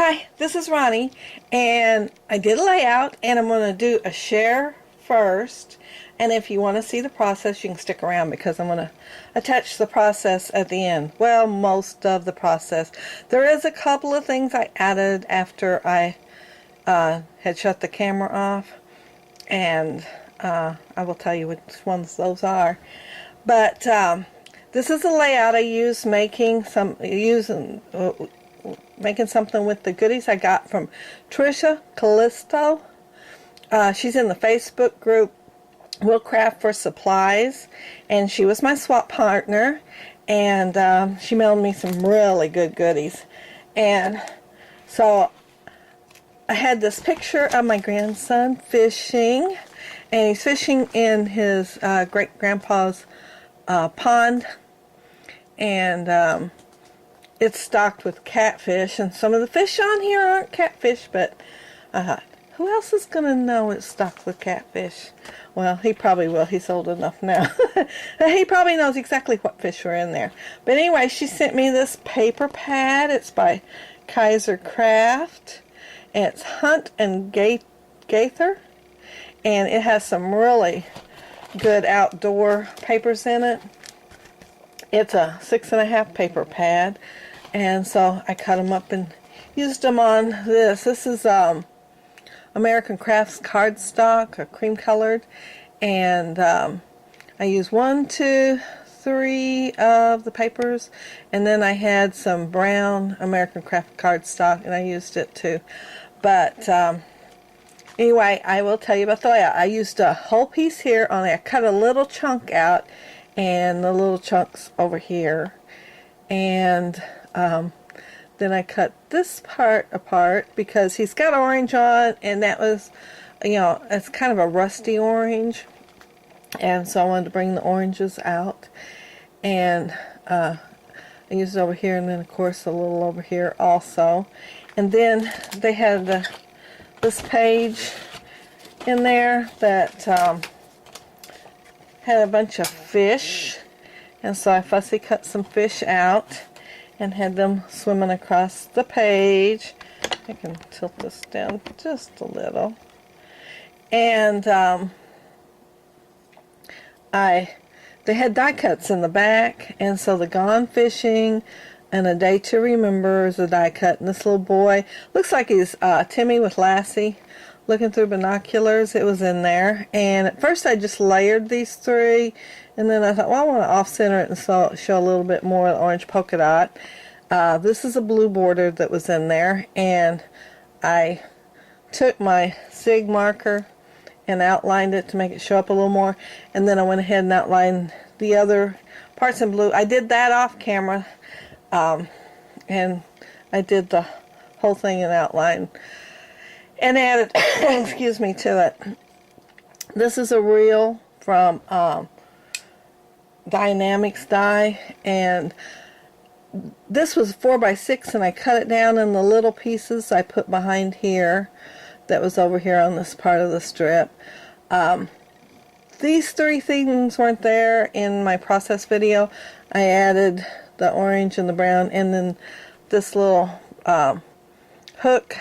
Hi, this is Ronnie, and I did a layout, and I'm going to do a share first, and if you want to see the process, you can stick around because I'm going to attach the process at the end. Well, most of the process. There is a couple of things I added after I had shut the camera off, and I will tell you which ones those are. But this is a layout I use making something with the goodies I got from Trisha Callisto. She's in the Facebook group Will Craft for Supplies, and she was my swap partner, and she mailed me some really good goodies. And so I had this picture of my grandson fishing, and he's fishing in his great-grandpa's pond, and it's stocked with catfish, and some of the fish on here aren't catfish, but who else is going to know it's stocked with catfish? Well, he probably will. He's old enough now. He probably knows exactly what fish are in there. But anyway, she sent me this paper pad. It's by Kaiser Craft, and it's Hunt and Gaither, and it has some really good outdoor papers in it. It's a 6.5 paper pad, and so I cut them up and used them on this. This is American Crafts cardstock, cream colored, and I used 1, 2, 3 of the papers, and then I had some brown American Craft cardstock, and I used it too. But anyway, I will tell you about the layout. I used a whole piece here on it. I cut a little chunk out, and the little chunks over here, and then I cut this part apart because he's got orange on, and that was, it's kind of a rusty orange, and so I wanted to bring the oranges out, and I used it over here, and then of course a little over here also. And then they had this page in there that had a bunch of fish, and so I fussy cut some fish out and had them swimming across the page. I can tilt this down just a little. And they had die cuts in the back, and so the Gone Fishing and A Day to Remember is a die cut, and this little boy looks like he's Timmy with Lassie looking through binoculars. It was in there, and at first I just layered these 3, and then I thought, well, I want to off-center it and show a little bit more of the orange polka dot. This is a blue border that was in there, and I took my Sig marker and outlined it to make it show up a little more, and then I went ahead and outlined the other parts in blue. I did that off camera, and I did the whole thing in outline and added excuse me, to it. This is a reel from Dynamics Die, and this was 4x6, and I cut it down in the little pieces I put behind here that was over here on this part of the strip. These 3 things weren't there in my process video. I added the orange and the brown, and then this little hook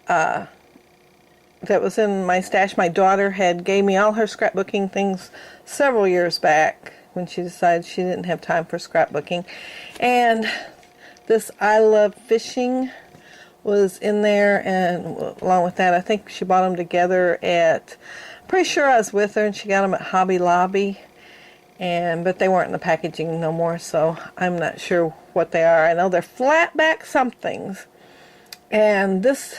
that was in my stash. My daughter gave me all her scrapbooking things several years back when she decided she didn't have time for scrapbooking. And this I Love Fishing was in there, and along with that, I think she bought them together at, pretty sure I was with her, and she got them at Hobby Lobby, but they weren't in the packaging no more, so I'm not sure what they are. I know they're flat back somethings. And this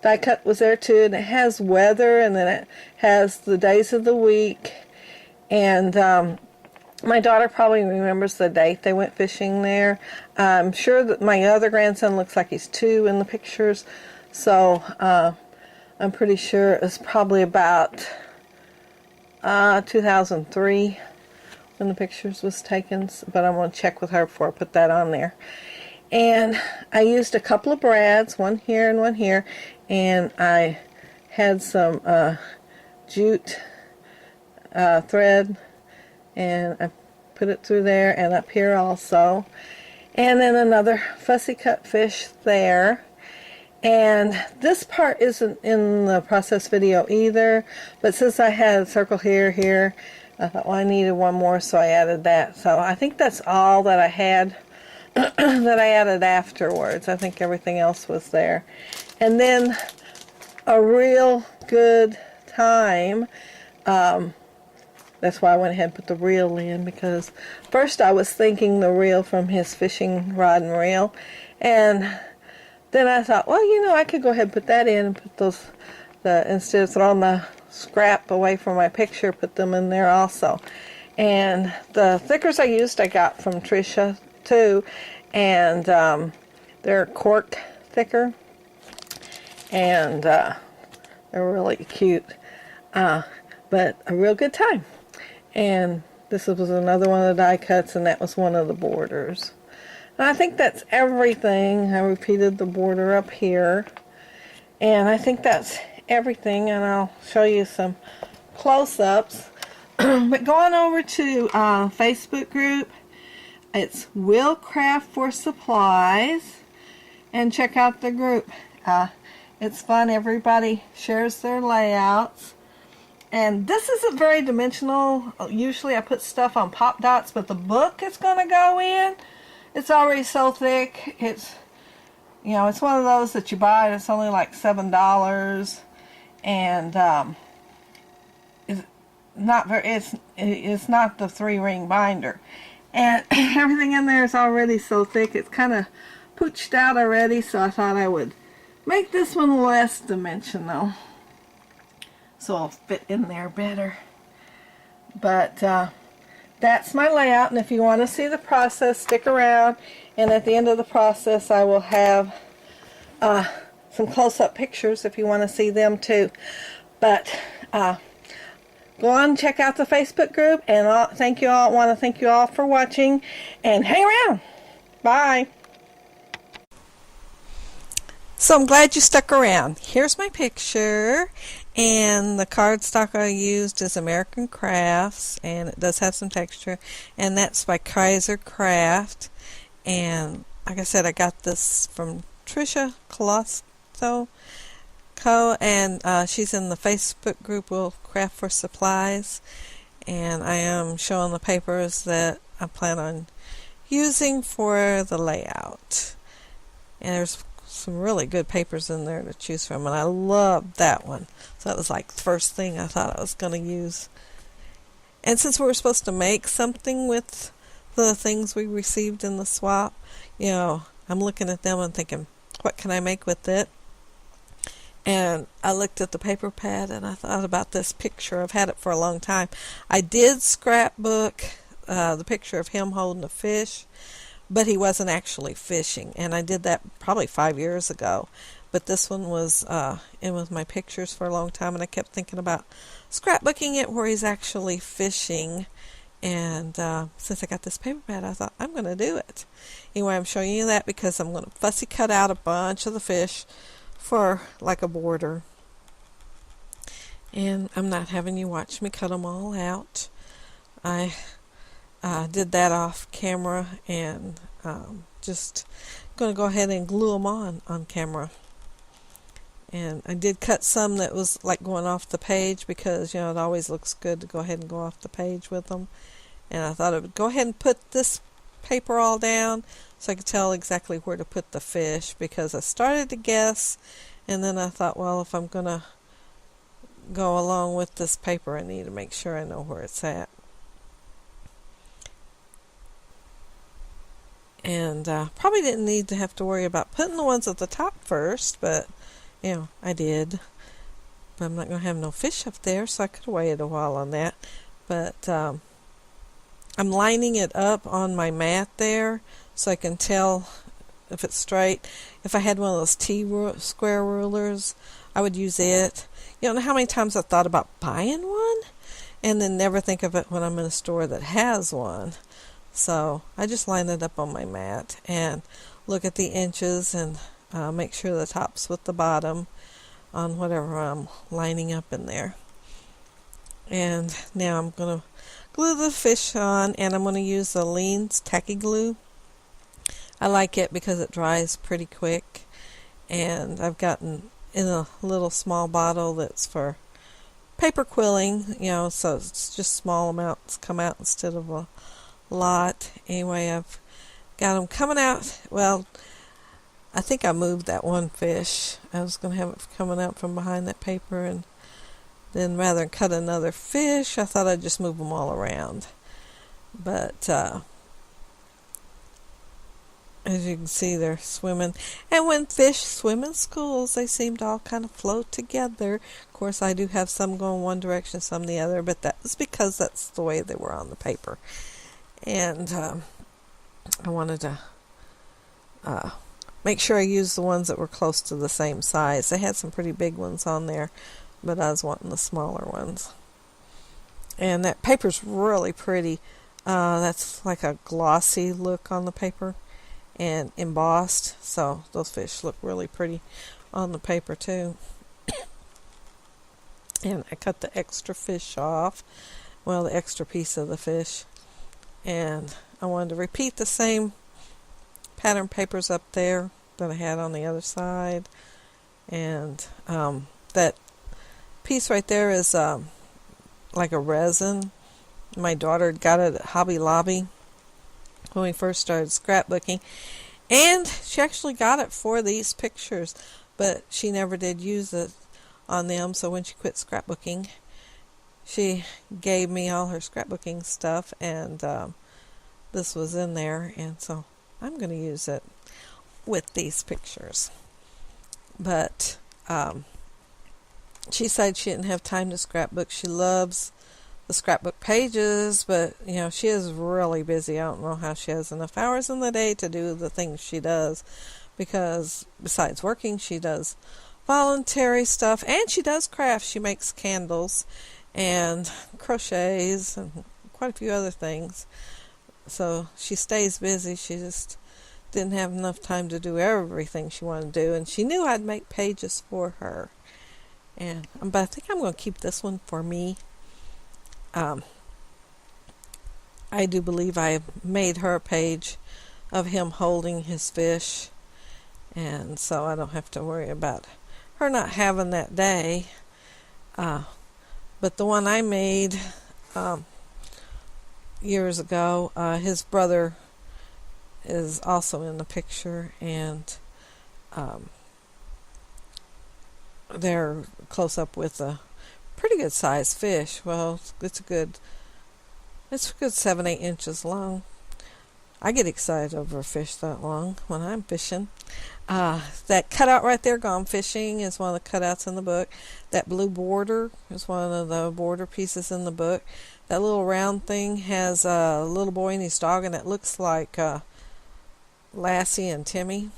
die cut was there too, and it has weather, and then it has the days of the week, and my daughter probably remembers the date they went fishing there. I'm sure that my other grandson looks like he's 2 in the pictures, so I'm pretty sure it was probably about 2003 when the pictures was taken, but I'm going to check with her before I put that on there. And I used a couple of brads, one here and one here, and I had some jute thread, and I put it through there and up here also. And then another fussy cut fish there. And this part isn't in the process video either, but since I had a circle here, I thought, well, I needed one more, so I added that. So I think that's all that I had that I added afterwards. I think everything else was there. And then a real good time. That's why I went ahead and put the reel in, because first I was thinking the reel from his fishing rod and reel, and then I thought, well, you know, I could go ahead and put that in and put those, instead of throwing the scrap away from my picture, put them in there also. And the thickers I used, I got from Tricia too, and they're cork thicker, and they're really cute, but a real good time. And this was another one of the die cuts, and that was one of the borders. And I think that's everything. I repeated the border up here, and I think that's everything, and I'll show you some close-ups. But going over to Facebook group, it's Will Craft for Supplies, and check out the group. It's fun. Everybody shares their layouts. And this isn't very dimensional. Usually I put stuff on pop dots, but the book is going to go in. It's already so thick. It's, you know, it's one of those that you buy and it's only like $7, and it's not the 3-ring binder, and everything in there is already so thick. It's kind of pooched out already, so I thought I would make this one less dimensional, so it'll fit in there better. But that's my layout, and if you want to see the process, stick around, and at the end of the process I will have some close-up pictures if you want to see them too. But go on and check out the Facebook group, and I want to thank you all for watching, and hang around. Bye. So I'm glad you stuck around. Here's my picture, and the cardstock I used is American Crafts, and it does have some texture, and that's by Kaiser Craft. And like I said, I got this from Tricia Colosto Co, and she's in the Facebook group Will Craft for Supplies, and I am showing the papers that I plan on using for the layout. And there's some really good papers in there to choose from, and I love that one. So that was like the first thing I thought I was going to use. And since we were supposed to make something with the things we received in the swap, you know, I'm looking at them and thinking, what can I make with it? And I looked at the paper pad and I thought about this picture. I've had it for a long time. I did scrapbook the picture of him holding a fish, but he wasn't actually fishing, and I did that probably 5 years ago. But this one was in with my pictures for a long time, and I kept thinking about scrapbooking it where he's actually fishing. And since I got this paper pad, I thought I'm going to do it. Anyway, I'm showing you that because I'm going to fussy cut out a bunch of the fish for like a border. And I'm not having you watch me cut them all out. I did that off camera, and just going to go ahead and glue them on camera. And I did cut some that was like going off the page because, you know, it always looks good to go ahead and go off the page with them. And I thought I would go ahead and put this paper all down so I could tell exactly where to put the fish, because I started to guess, and then I thought, well, if I'm going to go along with this paper, I need to make sure I know where it's at. And probably didn't need to have to worry about putting the ones at the top first, but, you know, I did. But I'm not going to have no fish up there, so I could have waited a while on that. But I'm lining it up on my mat there so I can tell if it's straight. If I had one of those square rulers, I would use it. You don't know how many times I've thought about buying one and then never think of it when I'm in a store that has one. So I just line it up on my mat and look at the inches and make sure the top's with the bottom on whatever I'm lining up in there. And now I'm going to glue the fish on, and I'm going to use the Lean's tacky glue. I like it because it dries pretty quick, and I've gotten in a little small bottle that's for paper quilling, so it's just small amounts come out instead of a lot. Anyway, I've got them coming out. Well, I think I moved that one fish. I was going to have it coming out from behind that paper, and then rather than cut another fish, I thought I'd just move them all around. But as you can see, they're swimming. And when fish swim in schools, they seem to all kind of float together. Of course, I do have some going one direction, some the other, but that was because that's the way they were on the paper. And I wanted to make sure I used the ones that were close to the same size. They had some pretty big ones on there, but I was wanting the smaller ones. And that paper's really pretty. That's like a glossy look on the paper and embossed, so those fish look really pretty on the paper too. And I cut the extra fish off, the extra piece of the fish, and I wanted to repeat the same pattern papers up there that I had on the other side. And that piece right there is like a resin. My daughter got it at Hobby Lobby when we first started scrapbooking, and she actually got it for these pictures, but she never did use it on them. So when she quit scrapbooking, she gave me all her scrapbooking stuff, and this was in there, and so I'm going to use it with these pictures. But she said she didn't have time to scrapbook. She loves the scrapbook pages, but she is really busy. I don't know how she has enough hours in the day to do the things she does, because besides working, she does voluntary stuff, and she does crafts. She makes candles and crochets and quite a few other things, so she stays busy. She just didn't have enough time to do everything she wanted to do, and she knew I'd make pages for her. But I think I'm going to keep this one for me. I do believe I made her a page of him holding his fish, and so I don't have to worry about her not having that day. But the one I made years ago, his brother is also in the picture, and they're close up with a pretty good sized fish. Well, it's a good 7-8 inches long. I get excited over a fish that long when I'm fishing. That cutout right there, Gone Fishing, is one of the cutouts in the book. That blue border is one of the border pieces in the book. That little round thing has a little boy and his dog, and it looks like Lassie and Timmy.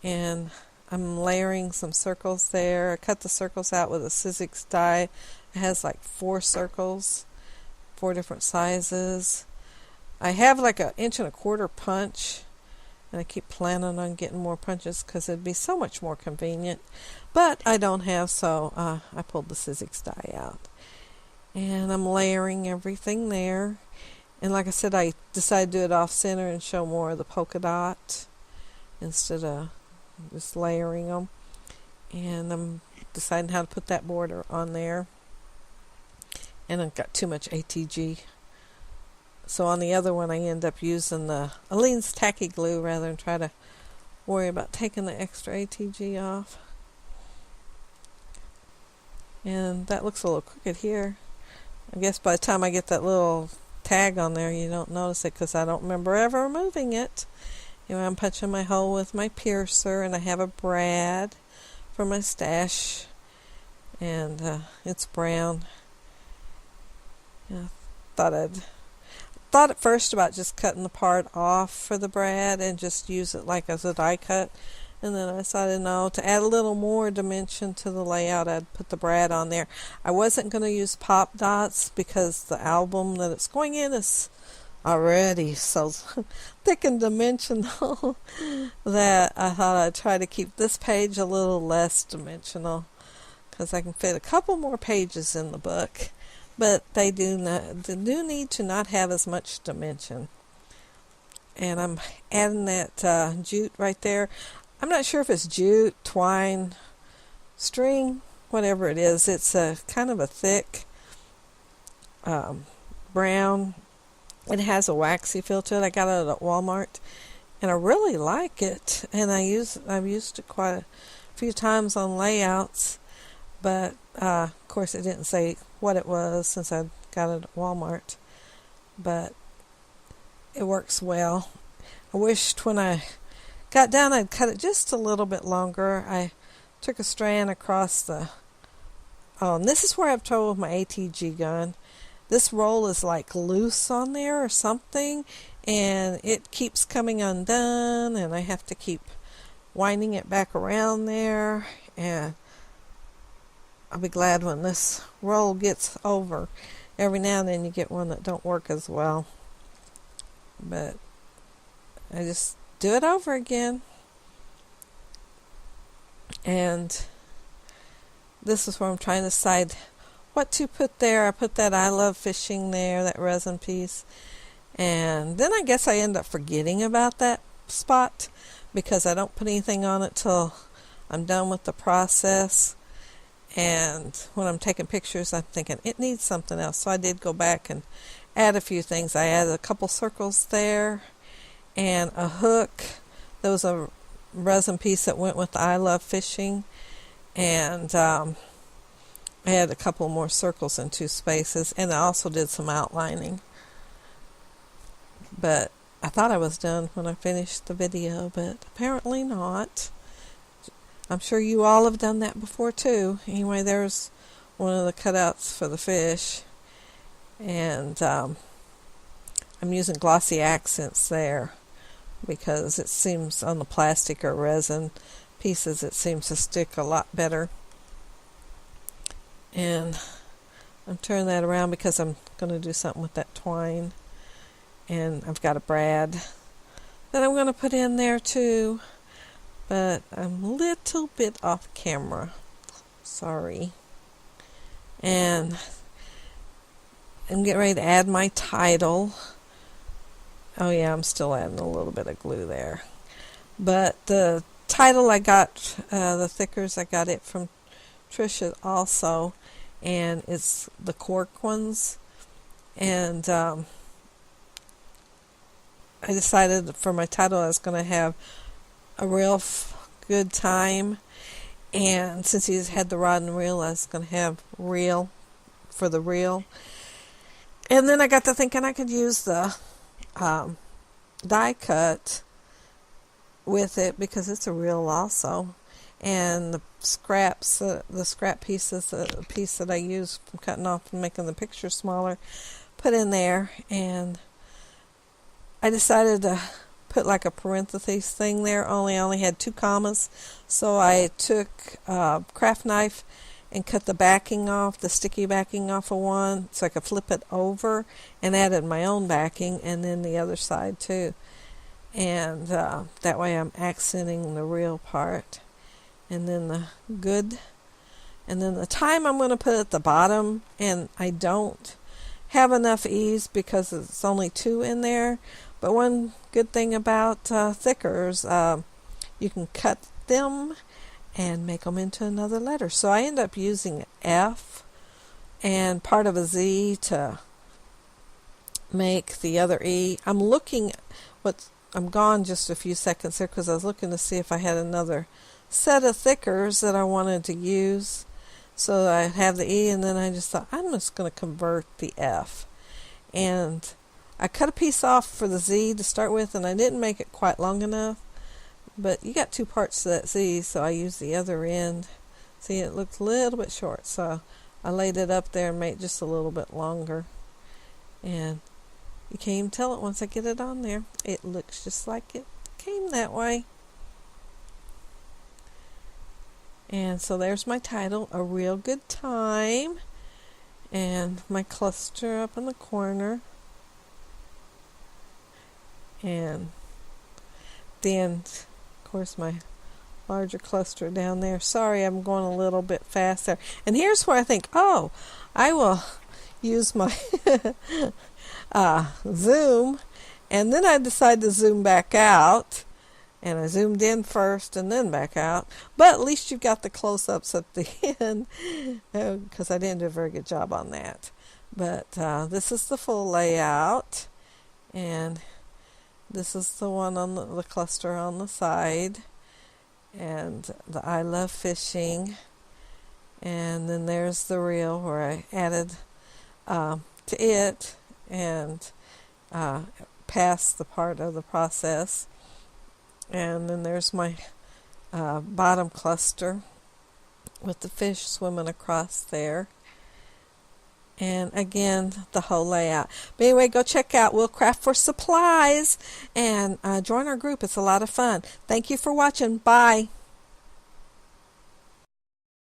And I'm layering some circles there. I cut the circles out with a Sizzix die. It has like 4 circles, 4 different sizes. I have like an 1.25 inch punch, and I keep planning on getting more punches because it'd be so much more convenient. But I don't have, so I pulled the Sizzix die out. And I'm layering everything there. And like I said, I decided to do it off center and show more of the polka dot instead of just layering them. And I'm deciding how to put that border on there. And I've got too much ATG. So on the other one, I end up using the Aleene's tacky glue rather than try to worry about taking the extra ATG off. And that looks a little crooked here. I guess by the time I get that little tag on there, you don't notice it because I don't remember ever moving it. Anyway, I'm punching my hole with my piercer, and I have a brad for my stash, and it's brown. I thought at first about just cutting the part off for the brad and just use it like as a die cut, and then I decided no, to add a little more dimension to the layout, I'd put the brad on there. I wasn't going to use pop dots because the album that it's going in is already so thick and dimensional that I thought I'd try to keep this page a little less dimensional because I can fit a couple more pages in the book, but they do need to not have as much dimension. And I'm adding that jute right there. I'm not sure if it's jute, twine, string, whatever it is. It's a kind of a thick brown. It has a waxy feel to it. I got it at Walmart, and I really like it. And I've used it quite a few times on layouts, but of course it didn't say what it was since I got it at Walmart. But it works well. I wished when I got done I'd cut it just a little bit longer. I took a strand across the... Oh, and this is where I have trouble with my ATG gun. This roll is like loose on there or something, and it keeps coming undone, and I have to keep winding it back around there, and I'll be glad when this roll gets over. Every now and then you get one that don't work as well, but I just do it over again. And this is where I'm trying to decide what to put there. I put that I Love Fishing there, that resin piece. And then I guess I end up forgetting about that spot because I don't put anything on it till I'm done with the process. And when I'm taking pictures, I'm thinking it needs something else. So I did go back and add a few things. I added a couple circles there and a hook. There was a resin piece that went with the I Love Fishing. And I had a couple more circles in 2 spaces. And I also did some outlining. But I thought I was done when I finished the video, but apparently not. I'm sure you all have done that before too. Anyway, there's one of the cutouts for the fish. And I'm using glossy accents there because it seems on the plastic or resin pieces it seems to stick a lot better. And I'm turning that around because I'm going to do something with that twine. And I've got a brad that I'm going to put in there too. But I'm a little bit off camera. Sorry. And I'm getting ready to add my title. Oh yeah, I'm still adding a little bit of glue there. But the title I got, the thickers, I got it from Trisha also. And it's the cork ones. And I decided for my title I was going to have a real good time, and since he's had the rod and reel, I was going to have reel for the reel. And then I got to thinking I could use the die cut with it because it's a reel also, and the scraps, the scrap pieces, the piece that I used from cutting off and making the picture smaller, put in there. And I decided to put like a parentheses thing there, only I only had 2 commas, so I took a craft knife and cut the backing off, the sticky backing off of one, so I could flip it over, and added my own backing, and then the other side too. And that way I'm accenting the real part. And then the good, and then the time I'm going to put at the bottom, and I don't have enough ease because it's only 2 in there. But one good thing about thickers, you can cut them and make them into another letter. So I end up using F and part of a Z to make the other E. I'm gone just a few seconds there because I was looking to see if I had another set of thickers that I wanted to use. So I have the E, and then I just thought I'm just going to convert the F. And I cut a piece off for the Z to start with, and I didn't make it quite long enough. But you got 2 parts to that Z, so I used the other end. See, it looked a little bit short, so I laid it up there and made it just a little bit longer. And you can't even tell it once I get it on there. It looks just like it came that way. And so there's my title, A Real Good Time. And my cluster up in the corner. And then, of course, my larger cluster down there. Sorry, I'm going a little bit fast there. And here's where I think, oh, I will use my zoom And then I decided to zoom back out. And I zoomed in first and then back out. But at least you've got the close-ups at the end, because I didn't do a very good job on that. But this is the full layout. And this is the one on the cluster on the side. And the I Love Fishing. And then there's the reel where I added to it and past the part of the process. And then there's my bottom cluster with the fish swimming across there. And again, the whole layout. But anyway, go check out We'll Craft for Supplies and join our group. It's a lot of fun. Thank you for watching. Bye.